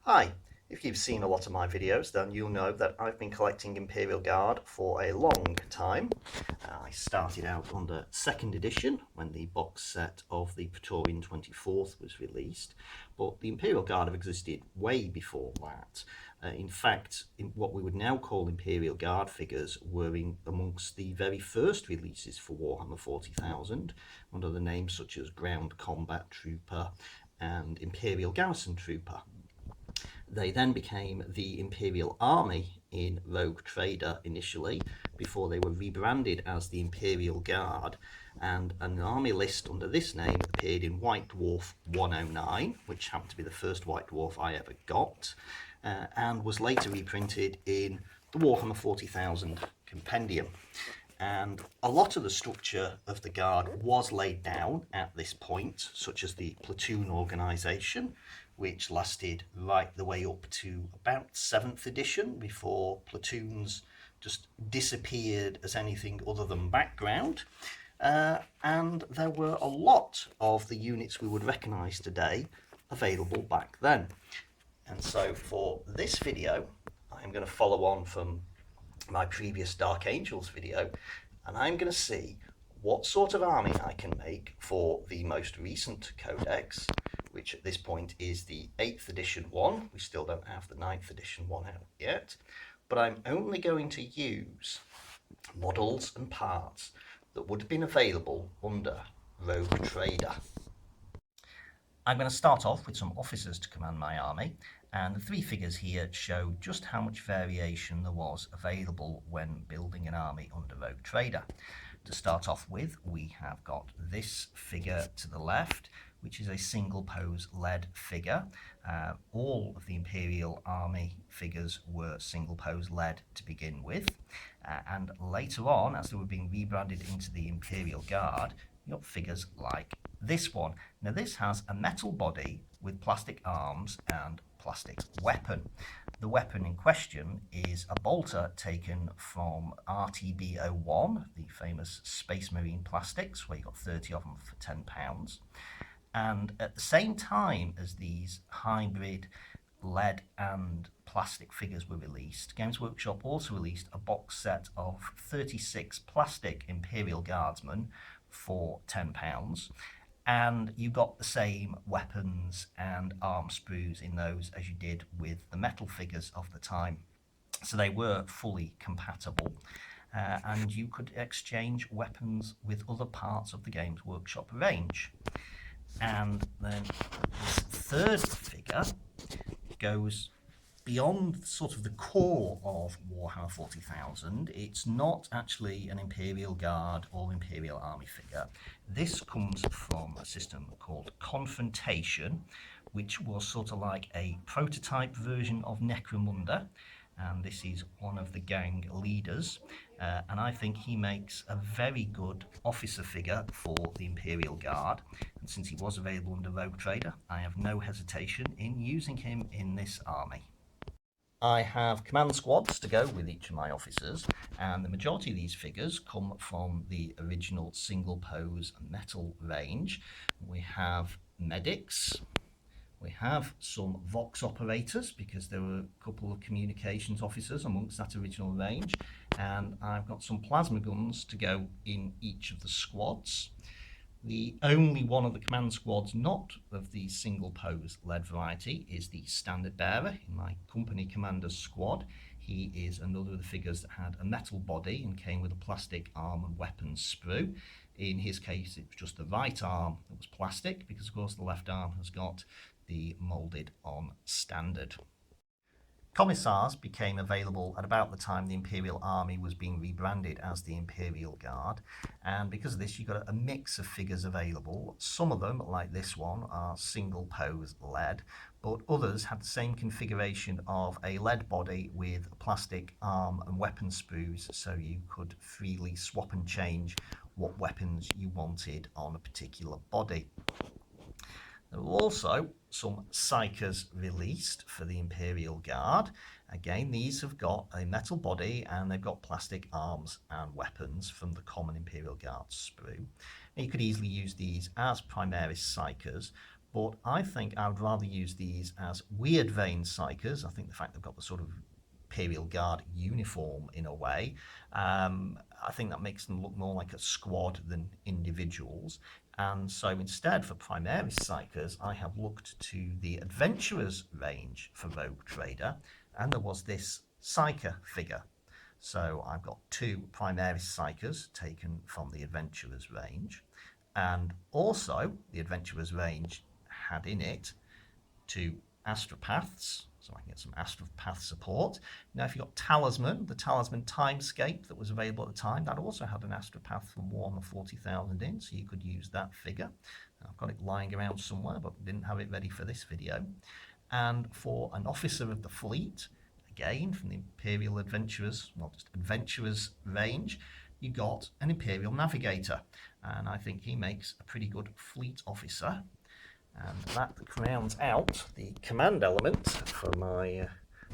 Hi, if you've seen a lot of my videos, then you'll know that I've been collecting Imperial Guard for a long time. I started out under 2nd edition when the box set of the Praetorian 24th was released, but the Imperial Guard have existed way before that. In fact, what we would now call Imperial Guard figures were amongst the very first releases for Warhammer 40,000, under the names such as Ground Combat Trooper and Imperial Garrison Trooper. They then became the Imperial Army in Rogue Trader initially, before they were rebranded as the Imperial Guard, and an army list under this name appeared in White Dwarf 109, which happened to be the first White Dwarf I ever got, and was later reprinted in the Warhammer 40,000 Compendium. And a lot of the structure of the Guard was laid down at this point, such as the platoon organisation, which lasted right the way up to about 7th edition, before platoons just disappeared as anything other than background. And there were a lot of the units we would recognise today available back then. And so for this video, I'm going to follow on from my previous Dark Angels video, and I'm going to see what sort of army I can make for the most recent codex, which at this point is the 8th edition one. We still don't have the 9th edition one out yet, but I'm only going to use models and parts that would have been available under Rogue Trader. I'm going to start off with some officers to command my army, and the 3 figures here show just how much variation there was available when building an army under Rogue Trader. To start off with, we have got this figure to the left, which is a single pose lead figure. All of the Imperial Army figures were single pose lead to begin with, and later on, as they were being rebranded into the Imperial Guard, you got figures like this one. Now this has a metal body with plastic arms and plastic weapon. The weapon in question is a bolter taken from RTB01, the famous Space Marine plastics, where you got 30 of them for £10. And at the same time as these hybrid lead and plastic figures were released, Games Workshop also released a box set of 36 plastic Imperial Guardsmen for £10, and you got the same weapons and arm sprues in those as you did with the metal figures of the time. So they were fully compatible, and you could exchange weapons with other parts of the Games Workshop range. And then this third figure goes beyond sort of the core of Warhammer 40,000. It's not actually an Imperial Guard or Imperial Army figure. This comes from a system called Confrontation, which was sort of like a prototype version of Necromunda. And this is one of the gang leaders, and I think he makes a very good officer figure for the Imperial Guard, and since he was available under Rogue Trader, I have no hesitation in using him in this army. I have command squads to go with each of my officers, and the majority of these figures come from the original single pose metal range. We have medics, we have some Vox operators, because there were a couple of communications officers amongst that original range, and I've got some plasma guns to go in each of the squads. The only one of the command squads not of the single pose lead variety is the standard bearer in my company commander's squad. He is another of the figures that had a metal body and came with a plastic arm and weapons sprue. In his case, it was just the right arm that was plastic, because of course the left arm has got the moulded on standard. Commissars became available at about the time the Imperial Army was being rebranded as the Imperial Guard, and because of this you got a mix of figures available. Some of them, like this one, are single pose lead, but others had the same configuration of a lead body with a plastic arm and weapon sprues, so you could freely swap and change what weapons you wanted on a particular body. There were also some Psychers released for the Imperial Guard. Again, these have got a metal body and they've got plastic arms and weapons from the common Imperial Guard sprue. Now, you could easily use these as Primaris Psychers, but I think I would rather use these as weird vein psychers. I think the fact they've got the sort of Imperial Guard uniform in a way, I think that makes them look more like a squad than individuals. And so instead, for Primaris Psychers, I have looked to the Adventurers range for Rogue Trader, and there was this Psyker figure. So I've got two Primaris Psychers taken from the Adventurers range, and also the Adventurers range had in it two Astropaths, so I can get some Astropath support. Now, if you've got Talisman, the Talisman Timescape that was available at the time, that also had an Astropath from Warhammer 40,000 in, so you could use that figure. I've got it lying around somewhere, but didn't have it ready for this video. And for an Officer of the Fleet, again, from the Imperial Adventurers, well, just Adventurers range, you got an Imperial Navigator. And I think he makes a pretty good fleet officer. And that rounds out the command element for my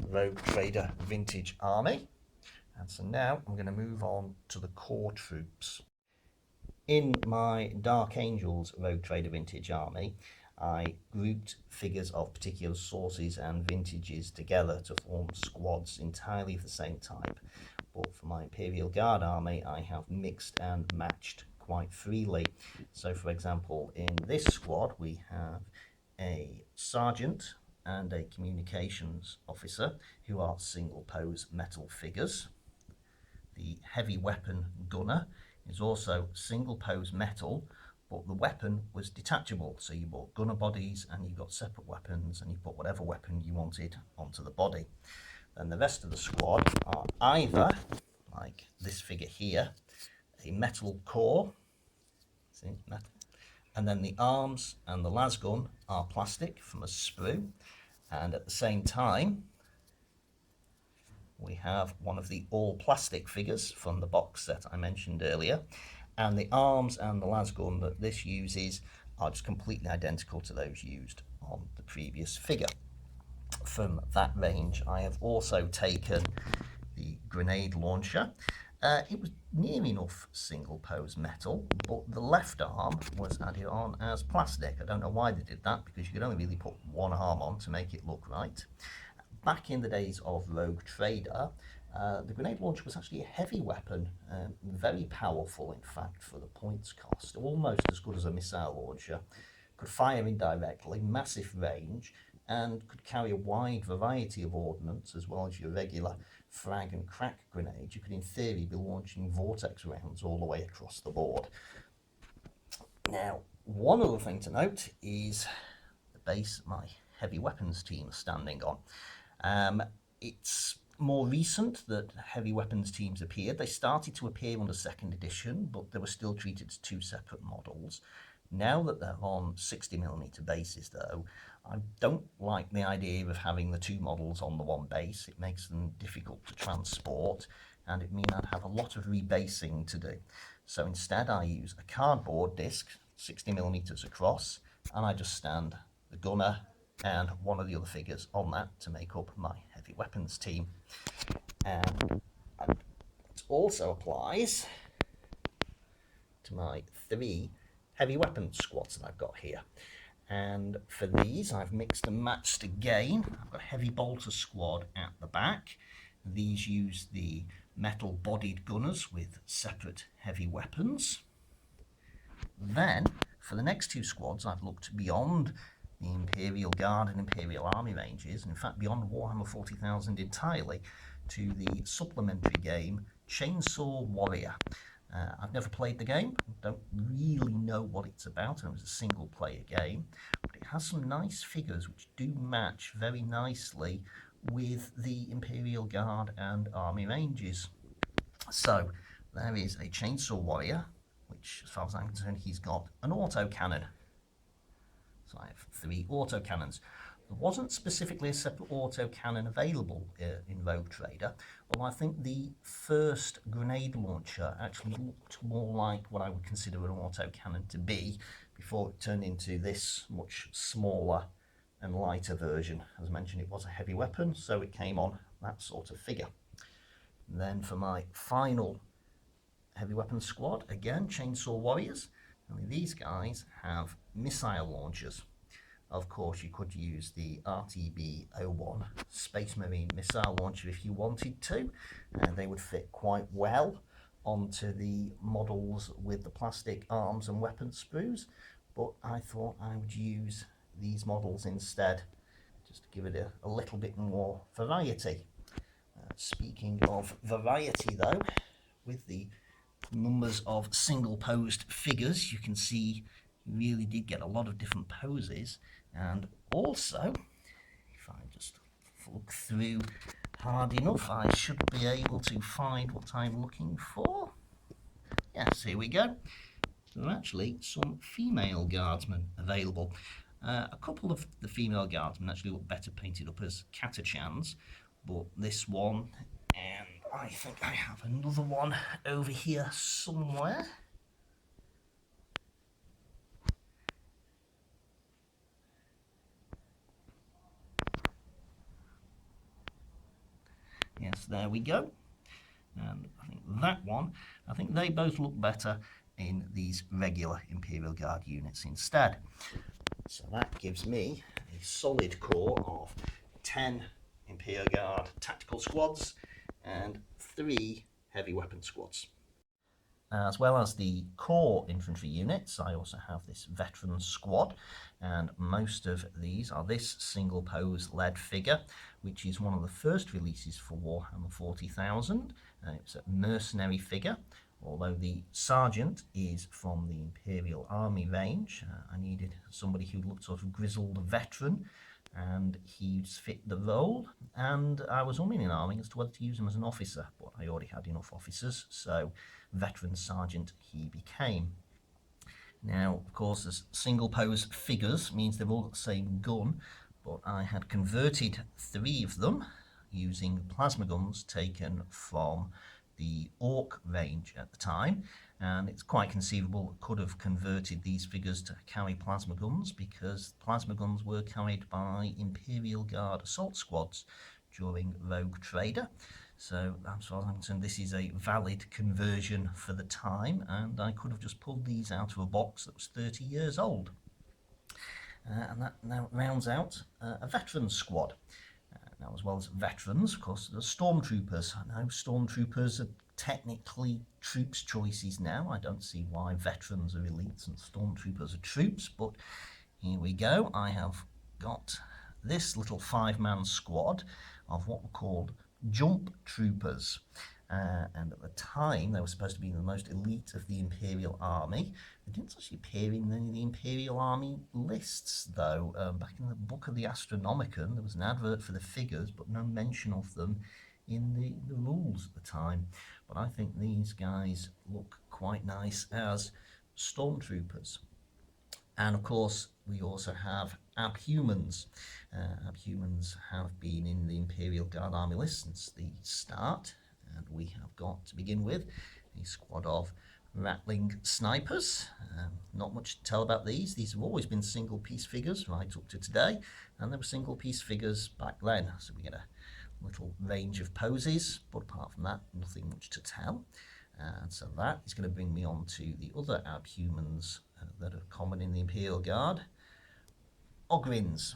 Rogue Trader Vintage Army. And so now I'm going to move on to the core troops. In my Dark Angels Rogue Trader Vintage Army, I grouped figures of particular sources and vintages together to form squads entirely of the same type. But for my Imperial Guard army, I have mixed and matched quite freely. So for example, in this squad we have a sergeant and a communications officer who are single pose metal figures. The heavy weapon gunner is also single pose metal, but the weapon was detachable, so you bought gunner bodies and you got separate weapons and you put whatever weapon you wanted onto the body. Then the rest of the squad are either, like this figure here, a metal core, see, metal, and then the arms and the lasgun are plastic from a sprue, and at the same time we have one of the all plastic figures from the box set I mentioned earlier, and the arms and the lasgun that this uses are just completely identical to those used on the previous figure. From that range I have also taken the grenade launcher. It was near enough single pose metal, but the left arm was added on as plastic. I don't know why they did that, because you could only really put one arm on to make it look right. Back in the days of Rogue Trader, the grenade launcher was actually a heavy weapon, very powerful in fact for the points cost, almost as good as a missile launcher. Could fire indirectly, massive range, and could carry a wide variety of ordnance as well as your regular frag and crack grenade. You could in theory be launching vortex rounds all the way across the board. Now, one other thing to note is the base my heavy weapons team is standing on. It's more recent that heavy weapons teams appeared. They started to appear on the second edition, but they were still treated as two separate models. Now that they're on 60mm bases though, I don't like the idea of having the two models on the one base. It makes them difficult to transport, and it means I'd have a lot of rebasing to do. So instead I use a cardboard disc, 60mm across, and I just stand the gunner and one of the other figures on that to make up my heavy weapons team. And it also applies to my three heavy weapons squads that I've got here. And for these I've mixed and matched again. I've got a heavy bolter squad at the back. These use the metal bodied gunners with separate heavy weapons. Then for the next two squads I've looked beyond the Imperial Guard and Imperial Army ranges, and in fact beyond Warhammer 40,000 entirely, to the supplementary game Chainsaw Warrior. I've never played the game, don't really know what it's about, and it was a single player game, but it has some nice figures which do match very nicely with the Imperial Guard and Army ranges. So there is a Chainsaw Warrior, which as far as I'm concerned he's got an autocannon. So I have three autocannons. There wasn't specifically a separate autocannon available in Rogue Trader, although I think the first grenade launcher actually looked more like what I would consider an autocannon to be before it turned into this much smaller and lighter version. As mentioned, it was a heavy weapon, so it came on that sort of figure. And then for my final heavy weapon squad, again, Chainsaw Warriors. Only these guys have missile launchers. Of course, you could use the RTB-01 Space Marine missile launcher if you wanted to, and they would fit quite well onto the models with the plastic arms and weapon sprues, but I thought I would use these models instead, just to give it a little bit more variety. Speaking of variety though, with the numbers of single posed figures, you can see you really did get a lot of different poses, and also if I just look through hard enough, I should be able to find what I'm looking for. Yes, here we go. There are actually some female guardsmen available. A couple of the female guardsmen actually look better painted up as Catachans, but this one, and I think I have another one over here somewhere. Yes, there we go. And I think that one, I think they both look better in these regular Imperial Guard units instead. So that gives me a solid core of 10 Imperial Guard tactical squads and 3 heavy weapon squads. As well as the core infantry units, I also have this veteran squad, and most of these are this single pose lead figure, which is one of the first releases for Warhammer 40,000. It's a mercenary figure, although the sergeant is from the Imperial Army range. I needed somebody who looked sort of grizzled veteran, and he's fit the role, and I was umming and ahhing as to whether to use him as an officer, but I already had enough officers, so veteran sergeant he became. Now, of course, as single pose figures means they've all got the same gun, but I had converted 3 of them using plasma guns taken from the Orc range at the time, and it's quite conceivable it could have converted these figures to carry plasma guns, because plasma guns were carried by Imperial Guard assault squads during Rogue Trader. So as far as I'm concerned, this is a valid conversion for the time, and I could have just pulled these out of a box that was 30 years old. And that now rounds out a veteran squad. Now, as well as veterans, of course, the stormtroopers. I know stormtroopers are technically troops choices now. I don't see why veterans are elites and stormtroopers are troops, but here we go. I have got this little 5-man squad of what were called jump troopers. And at the time, they were supposed to be the most elite of the Imperial Army. They didn't actually appear in any of the Imperial Army lists, though. Back in the Book of the Astronomicon, there was an advert for the figures, but no mention of them in the rules at the time. But I think these guys look quite nice as stormtroopers. And of course, we also have abhumans. Abhumans have been in the Imperial Guard Army list since the start. And we have got, to begin with, a squad of rattling snipers. Not much to tell about these. These have always been single piece figures right up to today, and they were single piece figures back then. So we get a little range of poses, but apart from that, nothing much to tell. And so that is going to bring me on to the other abhumans that are common in the Imperial Guard. Ogrins.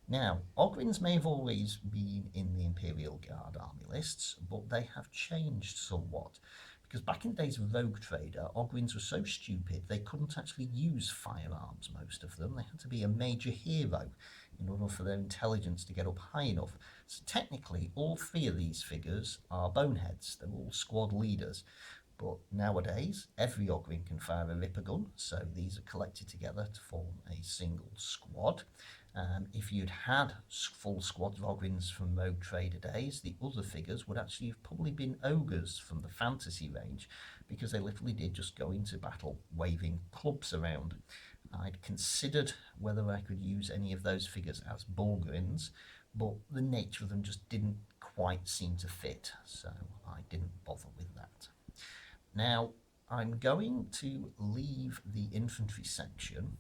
Now, Ogrins may have always been in the Imperial Guard army lists, but they have changed somewhat. Because back in the days of Rogue Trader, Ogrins were so stupid they couldn't actually use firearms, most of them. They had to be a major hero in order for their intelligence to get up high enough. So technically, all 3 of these figures are boneheads. They're all squad leaders. But nowadays, every Ogrin can fire a Ripper gun, so these are collected together to form a single squad. If you'd had full squads of Ogrins from Rogue Trader days, the other figures would actually have probably been ogres from the fantasy range, because they literally did just go into battle waving clubs around. I'd considered whether I could use any of those figures as Bulgarins, but the nature of them just didn't quite seem to fit, so I didn't bother with that. Now, I'm going to leave the infantry section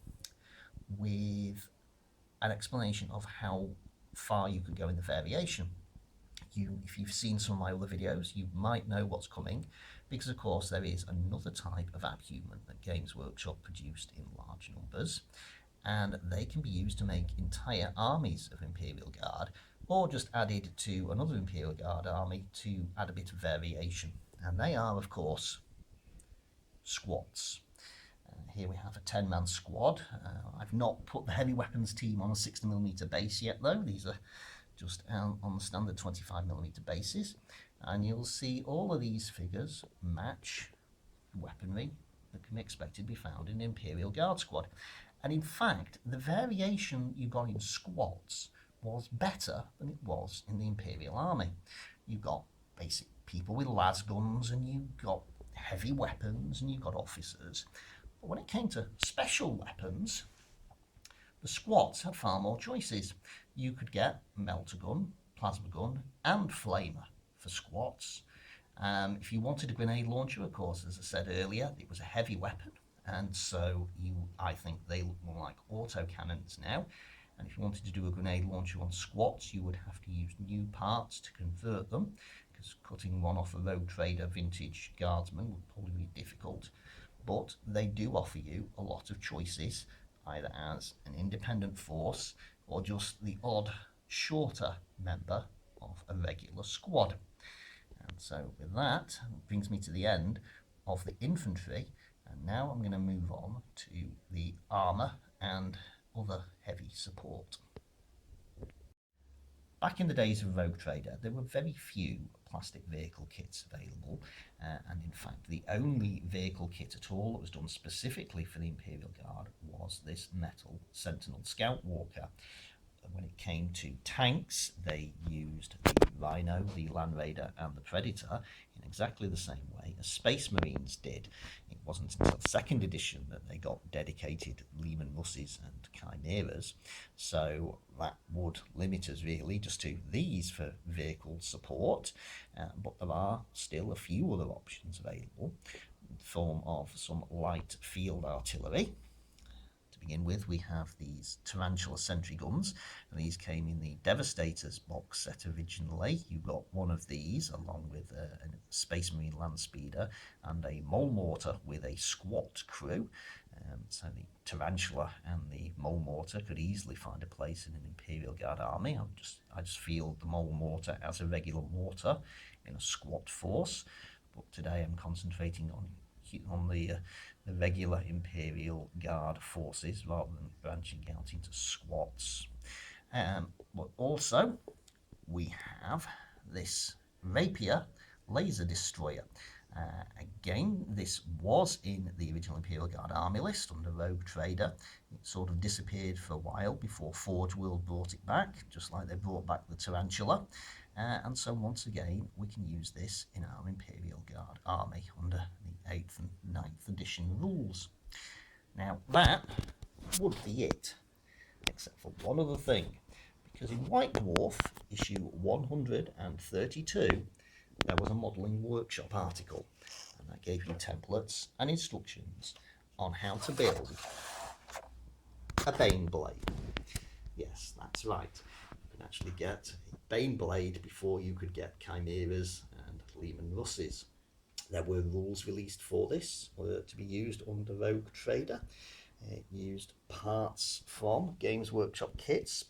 with an explanation of how far you could go in the variation. If you've seen some of my other videos, you might know what's coming, because of course there is another type of abhuman that Games Workshop produced in large numbers, and they can be used to make entire armies of Imperial Guard, or just added to another Imperial Guard army to add a bit of variation. And they are, of course, squads. Here we have a 10-man squad. I've not put the heavy weapons team on a 60mm base yet, though. These are just on the standard 25mm bases. And you'll see all of these figures match weaponry that can be expected to be found in the Imperial Guard squad. And in fact, the variation you got in squads was better than it was in the Imperial Army. You got basic people with las guns, and you got heavy weapons, and you got officers. But when it came to special weapons, the squads had far more choices. You could get melter gun, plasma gun, and flamer for squads. If you wanted a grenade launcher, of course, as I said earlier, it was a heavy weapon, and so I think they look more like autocannons now. And if you wanted to do a grenade launcher on squats, you would have to use new parts to convert them, because cutting one off a Rogue Trader vintage guardsman would probably be difficult. But they do offer you a lot of choices, either as an independent force or just the odd shorter member of a regular squad. And so with that, it brings me to the end of the infantry, and now I'm going to move on to the armour and other heavy support. Back in the days of Rogue Trader, there were very few plastic vehicle kits available, and in fact the only vehicle kit at all that was done specifically for the Imperial Guard was this metal Sentinel Scout Walker. When it came to tanks, they used the Rhino, the Land Raider and the Predator in exactly the same way as Space Marines did. It wasn't until 2nd edition that they got dedicated Leman Russes and Chimeras, so that would limit us really just to these for vehicle support, but there are still a few other options available in the form of some light field artillery. To begin with, we have these Tarantula sentry guns, and these came in the Devastators box set originally. You got one of these along with a Space Marine land speeder and a mole mortar with a squat crew. So the Tarantula and the mole mortar could easily find a place in an Imperial Guard army. I just feel the mole mortar as a regular mortar in a squat force, but today I'm concentrating on the regular Imperial Guard forces rather than branching out into squats. But also we have this Rapier laser destroyer. Again, this was in the original Imperial Guard army list under Rogue Trader. It sort of disappeared for a while before Forge World brought it back, just like they brought back the Tarantula. And so once again, we can use this in our Imperial Guard army under the 8th and 9th edition rules. Now that would be it, except for one other thing, because in White Dwarf issue 132, there was a modelling workshop article, and that gave you templates and instructions on how to build a Bane blade. Yes, that's right. You can actually get a Bane blade before you could get Chimeras and Leman Russes. There were rules released for this to be used under Rogue Trader. It used parts from Games Workshop kits,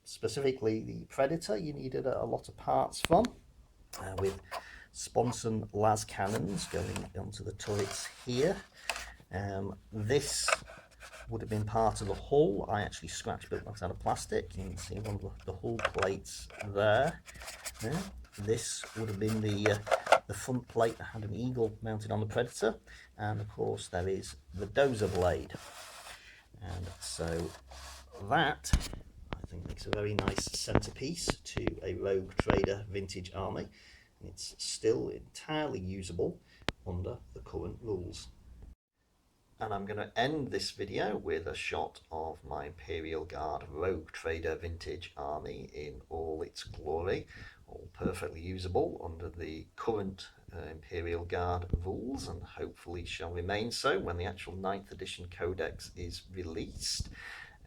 specifically the Predator. You needed a lot of parts from, with sponson las cannons going onto the turrets here. This would have been part of the hull. I actually scratch built that out of plastic. You can see one of the hull plates there. This would have been the front plate that had an eagle mounted on the Predator, and of course there is the dozer blade. And so that, I think, makes a very nice centerpiece to a Rogue Trader vintage army. It's still entirely usable under the current rules. And I'm going to end this video with a shot of my Imperial Guard Rogue Trader vintage army in all its glory, all perfectly usable under the current Imperial Guard rules, and hopefully shall remain so when the actual 9th edition codex is released.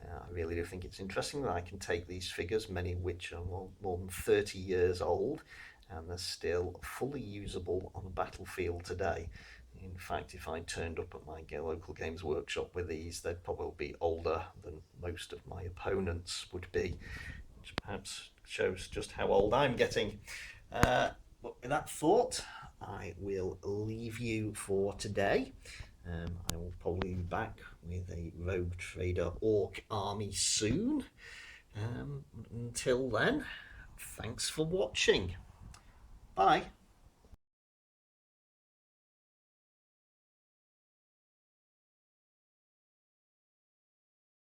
I really do think it's interesting that I can take these figures, many of which are more than 30 years old, and they're still fully usable on the battlefield today. In fact, if I turned up at my local games workshop with these, they'd probably be older than most of my opponents would be, which perhaps shows just how old I'm getting. But with that thought, I will leave you for today. I will probably be back with a Rogue Trader Orc army soon. Until then, thanks for watching. Bye.